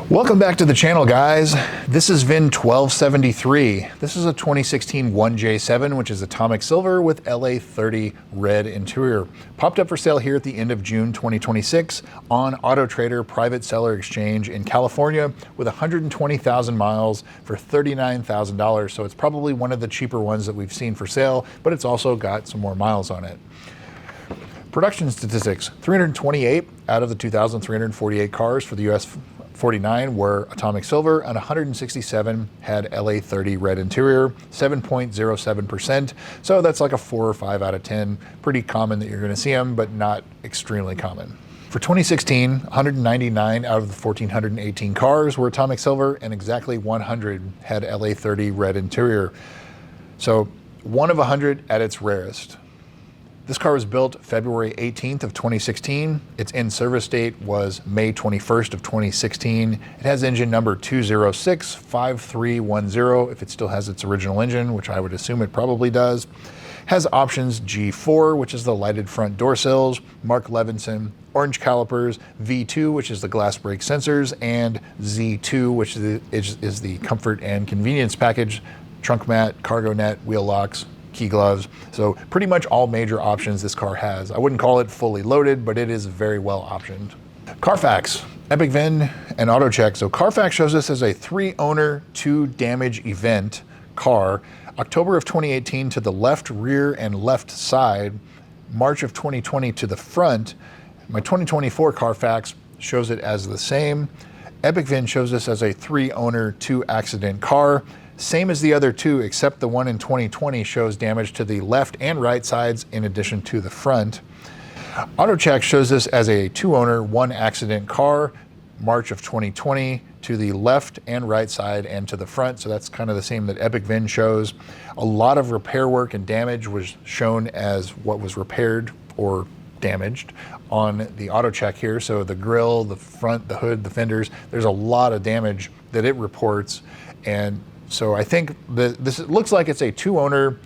Welcome back to the channel, guys. This is VIN 1273. This is a 2016 1J7, which is atomic silver with LA30 red interior. Popped up for sale here at the end of June 2026 on Auto Trader Private Seller Exchange in California with 120,000 miles for $39,000. So it's probably one of the cheaper ones that we've seen for sale, but it's also got some more miles on it. Production statistics: 328 out of the 2,348 cars for the US 49 were atomic silver, and 167 had LA30 red interior, 7.07%. So that's like a 4 or 5 out of 10. Pretty common that you're going to see them, but not extremely common. For 2016, 199 out of the 1,418 cars were atomic silver, and exactly 100 had LA30 red interior. So 1 of 100 at its rarest. This car was built February 18th of 2016. Its in-service date was May 21st of 2016. It has engine number 2065310 if it still has its original engine, which I would assume it probably does. Has options G4, which is the lighted front door sills, Mark Levinson, orange calipers, V2, which is the glass brake sensors, and Z2, which is the comfort and convenience package, trunk mat, cargo net, wheel locks, key gloves. So pretty much all major options this car has. I wouldn't call it fully loaded, but it is very well optioned. Carfax, Epic VIN, and AutoCheck. So Carfax shows this as a 3-owner, 2-damage event car. October of 2018 to the left rear and left side. March of 2020 to the front. My 2024 Carfax shows it as the same. Epic VIN shows this as a 3-owner, 2-accident car. Same as the other two, except the one in 2020 shows damage to the left and right sides in addition to the front. AutoCheck shows this as a 2-owner, 1-accident car, March of 2020 to the left and right side and to the front. So that's kind of the same that Epic VIN shows. A lot of repair work and damage was shown as what was repaired or damaged on the AutoCheck here. So the grille, the front, the hood, the fenders, there's a lot of damage that it reports. And so I think this looks like it's a 2-owner,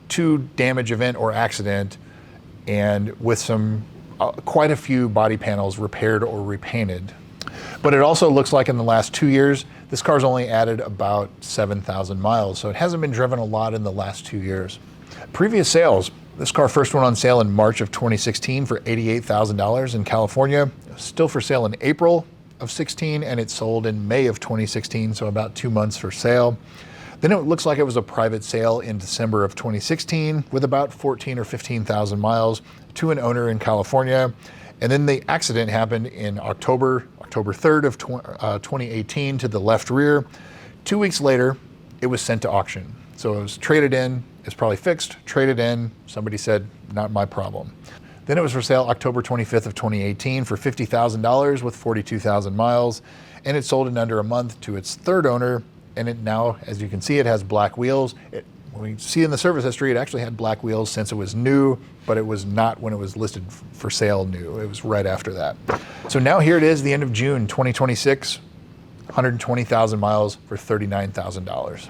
2-damage event or accident, and with some quite a few body panels repaired or repainted. But it also looks like in the last 2 years, this car's only added about 7,000 miles. So it hasn't been driven a lot in the last 2 years. Previous sales: this car first went on sale in March of 2016 for $88,000 in California. Still for sale in April of 16, and it sold in May of 2016, so about 2 months for sale. Then it looks like it was a private sale in December of 2016 with about 14 or 15,000 miles to an owner in California. And then the accident happened in October 3rd of 2018 to the left rear. 2 weeks later, it was sent to auction. So it was traded in, it's probably fixed, traded in, somebody said, not my problem. Then it was for sale October 25th of 2018 for $50,000 with 42,000 miles, and it sold in under a month to its third owner, and it now, as you can see, it has black wheels. When we see in the service history, it actually had black wheels since it was new, but it was not when it was listed for sale new. It was right after that. So now here it is, the end of June 2026, 120,000 miles for $39,000.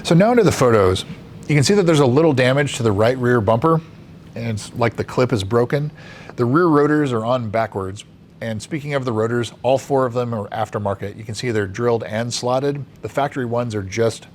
So now into the photos. You can see that there's a little damage to the right rear bumper, and it's like the clip is broken. The rear rotors are on backwards. And speaking of the rotors, all 4 of them are aftermarket. You can see they're drilled and slotted. The factory ones are just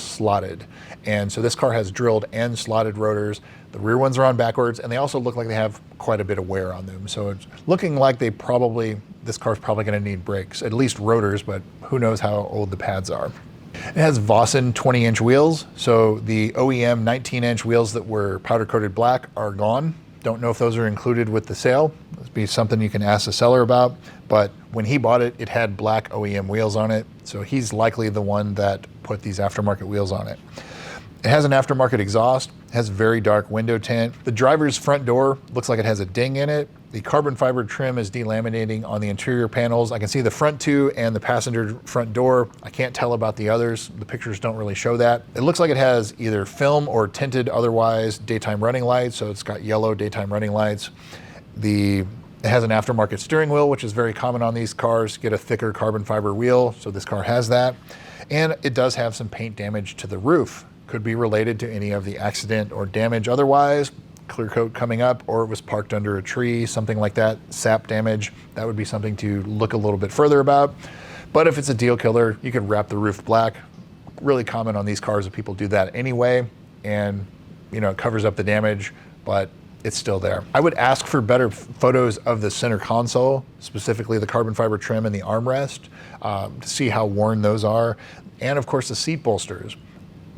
slotted. And so this car has drilled and slotted rotors. The rear ones are on backwards, and they also look like they have quite a bit of wear on them. So it's looking like this car's probably gonna need brakes, at least rotors, but who knows how old the pads are. It has Vossen 20-inch wheels, so the OEM 19-inch wheels that were powder-coated black are gone. Don't know if those are included with the sale. That'd be something you can ask the seller about, but when he bought it, it had black OEM wheels on it, so he's likely the one that put these aftermarket wheels on it. It has an aftermarket exhaust, has very dark window tint. The driver's front door looks like it has a ding in it. The carbon fiber trim is delaminating on the interior panels. I can see the front 2 and the passenger front door. I can't tell about the others. The pictures don't really show that. It looks like it has either film or tinted otherwise daytime running lights, so it's got yellow daytime running lights. It has an aftermarket steering wheel, which is very common on these cars. Get a thicker carbon fiber wheel, so this car has that. And it does have some paint damage to the roof. Could be related to any of the accident or damage otherwise. clear coat coming up, or it was parked under a tree, something like that, sap damage. That would be something to look a little bit further about. But if it's a deal killer, you could wrap the roof black. Really common on these cars that people do that anyway, and it covers up the damage, but it's still there. I would ask for better photos of the center console, specifically the carbon fiber trim and the armrest, to see how worn those are, and of course the seat bolsters.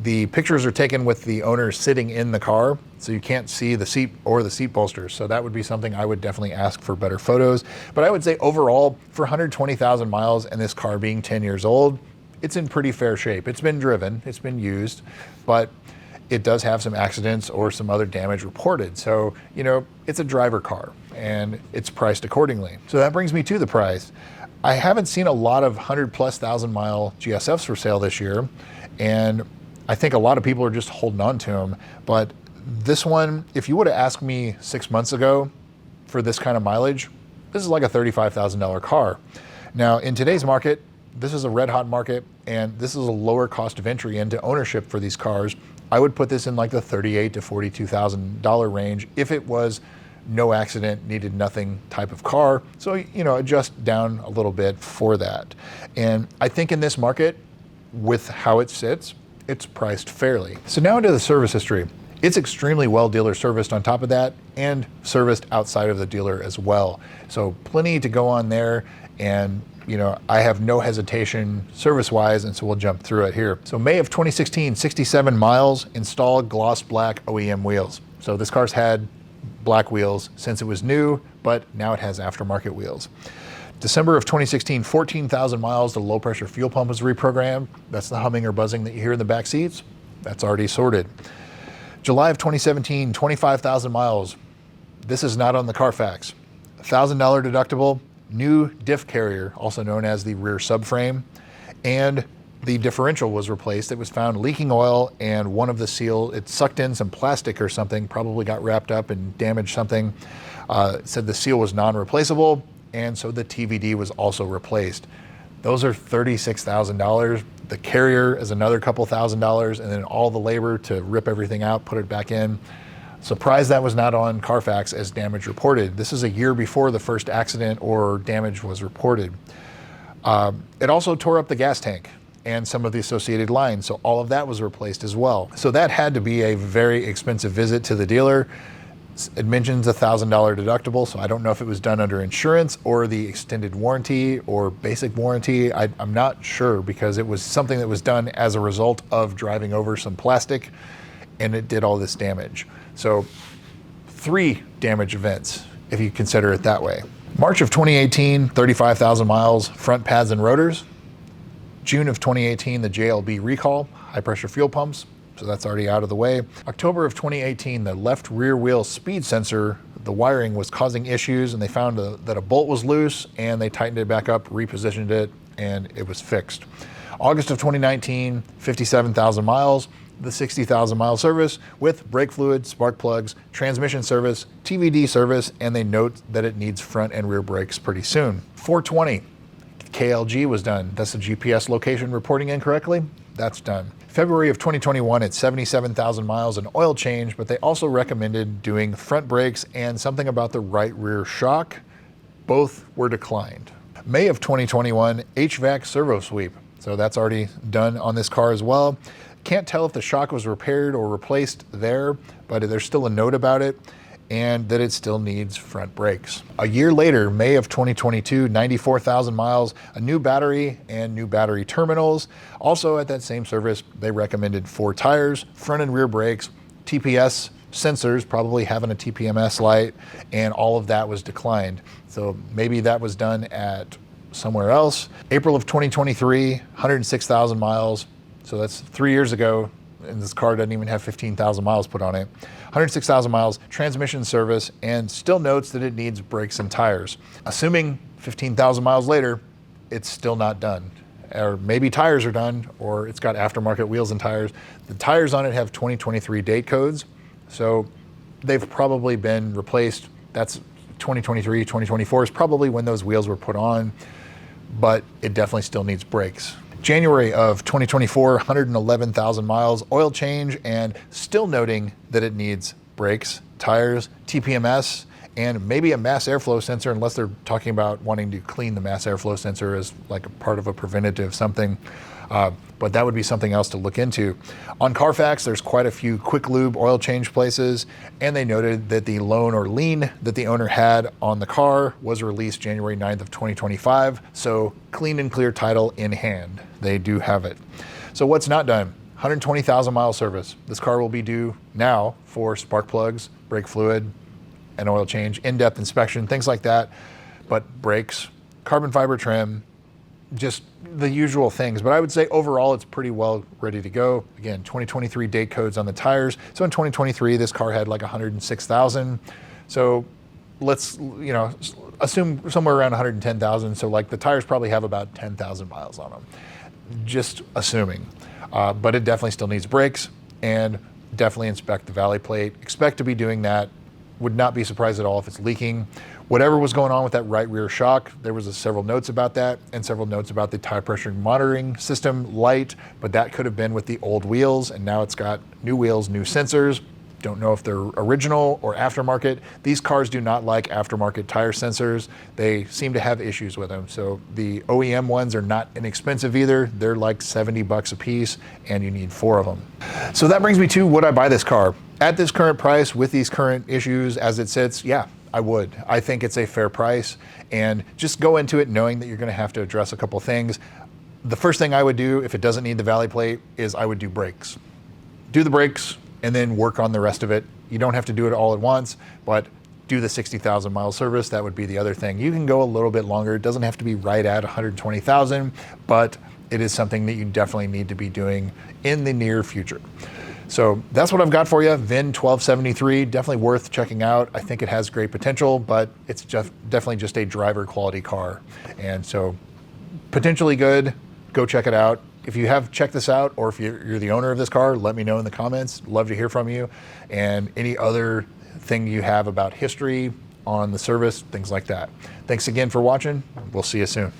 The pictures are taken with the owner sitting in the car, so you can't see the seat or the seat bolsters. So that would be something I would definitely ask for better photos. But I would say overall, for 120,000 miles and this car being 10 years old, it's in pretty fair shape. It's been driven, it's been used, but it does have some accidents or some other damage reported. So, it's a driver car and it's priced accordingly. So that brings me to the price. I haven't seen a lot of 100,000+ mile GSFs for sale this year, and I think a lot of people are just holding on to them. But this one, if you would have asked me 6 months ago for this kind of mileage, this is like a $35,000 car. Now, in today's market, this is a red hot market, and this is a lower cost of entry into ownership for these cars. I would put this in like the $38,000 to $42,000 range if it was no accident, needed nothing type of car. So, adjust down a little bit for that. And I think in this market, with how it sits, it's priced fairly. So now into the service history. It's extremely well dealer serviced on top of that, and serviced outside of the dealer as well. So plenty to go on there, and I have no hesitation service-wise, and so we'll jump through it here. So May of 2016, 67 miles, installed gloss black OEM wheels. So this car's had black wheels since it was new, but now it has aftermarket wheels. December of 2016, 14,000 miles, the low pressure fuel pump was reprogrammed. That's the humming or buzzing that you hear in the back seats. That's already sorted. July of 2017, 25,000 miles. This is not on the Carfax. $1,000 deductible, new diff carrier, also known as the rear subframe, and the differential was replaced. It was found leaking oil, and one of the seal, it sucked in some plastic or something, probably got wrapped up and damaged something. It said the seal was non-replaceable, and so the TVD was also replaced. Those are $36,000. The carrier is another couple $1,000, and then all the labor to rip everything out, put it back in. Surprised that was not on Carfax as damage reported. This is a year before the first accident or damage was reported. It also tore up the gas tank and some of the associated lines, so all of that was replaced as well. So that had to be a very expensive visit to the dealer. It mentions a $1,000 deductible, so I don't know if it was done under insurance or the extended warranty or basic warranty. I'm not sure, because it was something that was done as a result of driving over some plastic, and it did all this damage. So 3 damage events, if you consider it that way. March of 2018, 35,000 miles, front pads and rotors. June of 2018, the JLB recall, high pressure fuel pumps. So that's already out of the way. October of 2018, the left rear wheel speed sensor, the wiring was causing issues, and they found that a bolt was loose, and they tightened it back up, repositioned it, and it was fixed. August of 2019, 57,000 miles, the 60,000 mile service with brake fluid, spark plugs, transmission service, TVD service, and they note that it needs front and rear brakes pretty soon. 420, KLG was done. That's the GPS location reporting incorrectly. That's done. February of 2021 at 77,000 miles, an oil change, but they also recommended doing front brakes and something about the right rear shock. Both were declined. May of 2021, HVAC servo sweep. So that's already done on this car as well. Can't tell if the shock was repaired or replaced there, but there's still a note about it, and that it still needs front brakes. A year later, May of 2022, 94,000 miles, a new battery and new battery terminals. Also at that same service, they recommended 4 tires, front and rear brakes, TPS sensors, probably having a TPMS light, and all of that was declined. So maybe that was done at somewhere else. April of 2023, 106,000 miles. So that's 3 years ago, and this car doesn't even have 15,000 miles put on it. 106,000 miles, transmission service, and still notes that it needs brakes and tires. Assuming 15,000 miles later, it's still not done. Or maybe tires are done, or it's got aftermarket wheels and tires. The tires on it have 2023 date codes, so they've probably been replaced. That's 2023, 2024 is probably when those wheels were put on, but it definitely still needs brakes. January of 2024, 111,000 miles, oil change, and still noting that it needs brakes, tires, TPMS, and maybe a mass airflow sensor, unless they're talking about wanting to clean the mass airflow sensor as like a part of a preventative something. But that would be something else to look into. On Carfax, there's quite a few quick lube oil change places, and they noted that the loan or lien that the owner had on the car was released January 9th of 2025. So clean and clear title in hand. They do have it. So what's not done? 120,000 mile service. This car will be due now for spark plugs, brake fluid, an oil change, in-depth inspection, things like that. But brakes, carbon fiber trim, just the usual things. But I would say overall it's pretty well ready to go. Again, 2023 date codes on the tires. So in 2023, this car had like 106,000. So let's, assume somewhere around 110,000. So like the tires probably have about 10,000 miles on them. Just assuming. But it definitely still needs brakes, and definitely inspect the valley plate. Expect to be doing that. Would not be surprised at all if it's leaking. Whatever was going on with that right rear shock, there was several notes about that, and several notes about the tire pressure monitoring system light, but that could have been with the old wheels, and now it's got new wheels, new sensors. Don't know if they're original or aftermarket. These cars do not like aftermarket tire sensors. They seem to have issues with them. So the OEM ones are not inexpensive either. They're like $70 a piece, and you need 4 of them. So that brings me to, would I buy this car? At this current price, with these current issues as it sits, yeah, I would. I think it's a fair price, and just go into it knowing that you're gonna have to address a couple things. The first thing I would do, if it doesn't need the valley plate, is I would do brakes. Do the brakes, and then work on the rest of it. You don't have to do it all at once, but do the 60,000 mile service. That would be the other thing. You can go a little bit longer. It doesn't have to be right at 120,000, but it is something that you definitely need to be doing in the near future. So that's what I've got for you. VIN 1273, definitely worth checking out. I think it has great potential, but it's definitely just a driver quality car. And so potentially good, go check it out. If you have checked this out, or if you're the owner of this car, let me know in the comments. Love to hear from you. And any other thing you have about history on the service, things like that. Thanks again for watching. We'll see you soon.